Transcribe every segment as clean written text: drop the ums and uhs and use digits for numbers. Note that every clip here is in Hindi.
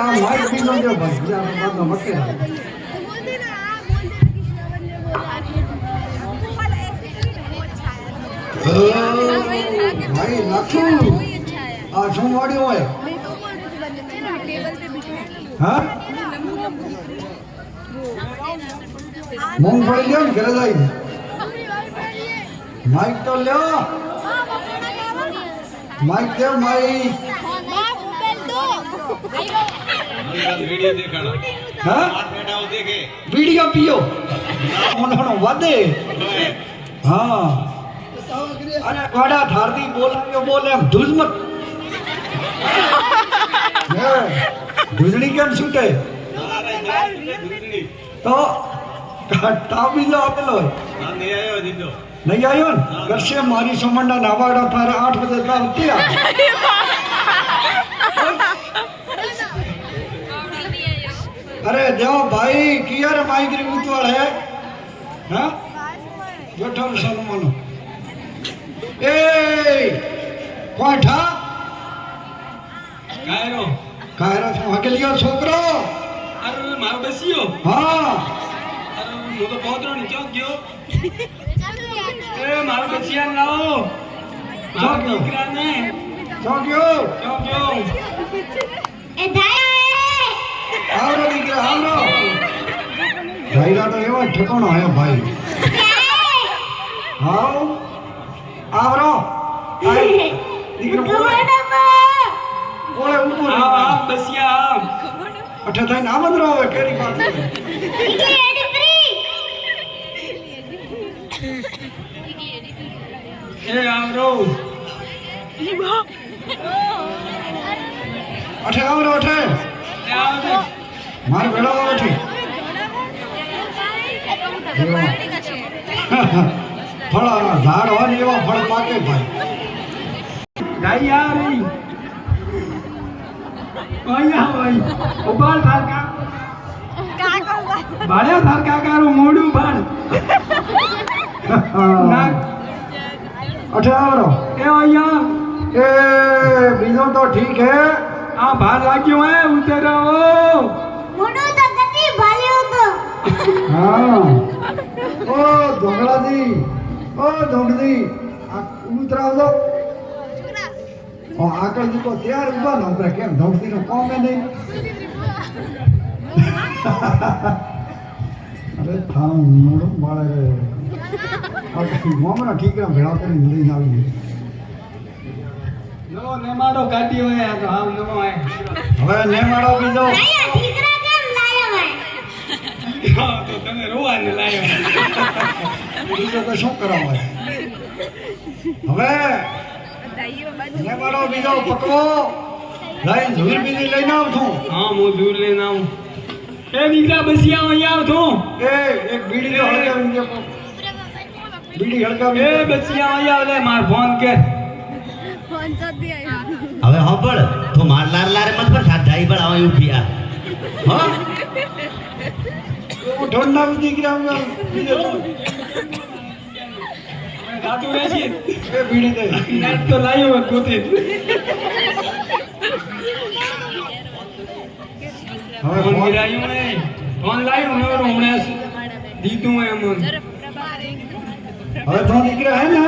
આ માઇક બી નો જો ભાઈ આ બાદનો મકે ભાઈ નાખું આ શું વાડ્યું હોય હા મૂંગફળી લ્યો ને ઘરે જઈને માઇક તો લ્યો माइक दे माइक वीडियो देखना हां बैठाओ देखे वीडियो पियो मनोनो वादे हां अरे वाडा धारती बोलायो बोले हम धुज मत ये धुजनी केम छूटे तो ताबी लो आपलो हां नहीं आयो दीदो नहीं आयो ने करसे मारी समंडा नावाड़ा थारे 8 बजे का होती है अरे देव भाई किया रे माइक रे उतवाल है हां बैठो सलमान ए कोठा कायरो छो अकेलियो छोकरो अरे मारो बसियो हां अरे मो तो बहुत रो क्यों गयो ए मारो बसिया लाओ मारो दीकरा ने छोकियो ए धाई आवरो दीकरा आवरो भाईरा तो एवा ठिकाणो है भाई हां आवरो आए दीकरा ओए ऊपर आ बसिया अठे थाई ना बंद रहो केरी बात ए आवरो अठे आवरो अठे ए आवरो मार भेड़ो अठे फड़ा झाड़ हो ने एवा फल पाके भाई गाई आ रही ओया भाई उबाल थार का बाड़े थार काका रो मोडू बाण ना अठे आवरो ए ओया ए बीजो तो ठीक है आ भार लाग्यो है उतरो मोडो तो गति भाल्यो तो हाँ ओ धोगड़ा जी ओ धोगड़ी उतराव दो ओ आकर जी को तैयार उबा न उतरे केम धोगड़ी नो काम है नहीं अरे था मोड़ो मारे रे और मोमना ठीक है भेड़ा कर नहीं ना भी नवो नेमाडो काढ्यो है आ तो हाव नवो है હવે ને માડો બીજો आया ठीकरा केम लायो है हां तो तने रोवा ने लायो બીજો તો શું કરાવે હવે ને માડો બીજો પકવો લઈને ઝૂર બીજી લઈને આવ છું हां मु दूर लेना हूं ए दीकरा बसिया ओया आव तो ए एक बीड़ी जो हड़कावी दे बीड़ी हड़कावी ए बसिया ओया ले मार फोन कर હવે હોબળ તો માર લાર લારે મત પર સાથ જાઈ બળ આવે ઉઠિયા હા वो ढोंडा भी दिख रहा होगा बीड़ी दादू रेसी ए बीड़ी दे नेट तो लायो है कोते હવે फोन गिरायो ने फोन लायो ने और हमने दीदू है मन હવે તો दिख रहा है ना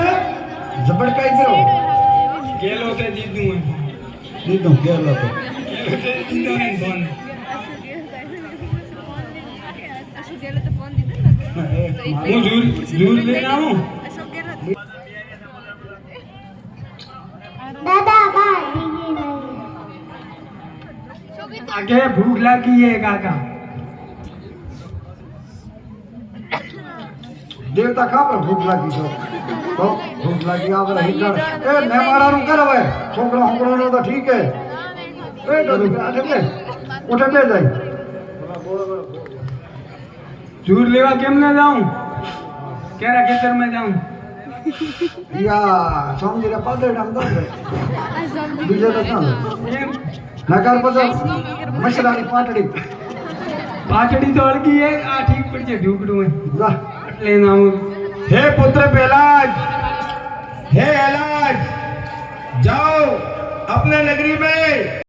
जबड़ का इधर गेलो ते दीदू है दीदो क्या लो तो गेलो ते दीदू है फोन मु दूर लेना हूं दादा भाई आगे भूख लगी है काका देवता खा पर भूख लगी तो भूख लगी आवे हिटर ए ने मारा नु कर હવે છોકરા હોકરો નો તો ઠીક है ए डोली आठे ले उठे ले जाई दूर लेवा केम ना जाऊं केरा खेतर में जाऊं या समझी रे पादे डाम दो बीजे तो ना नगर पजो मशरानी पाटड़ी पाटड़ी तो अड़की है आ ठीक पड़ जे ढूकड़ू है जा लेना हूं हे पुत्र पहलाज हे एलाज जाओ अपने नगरी में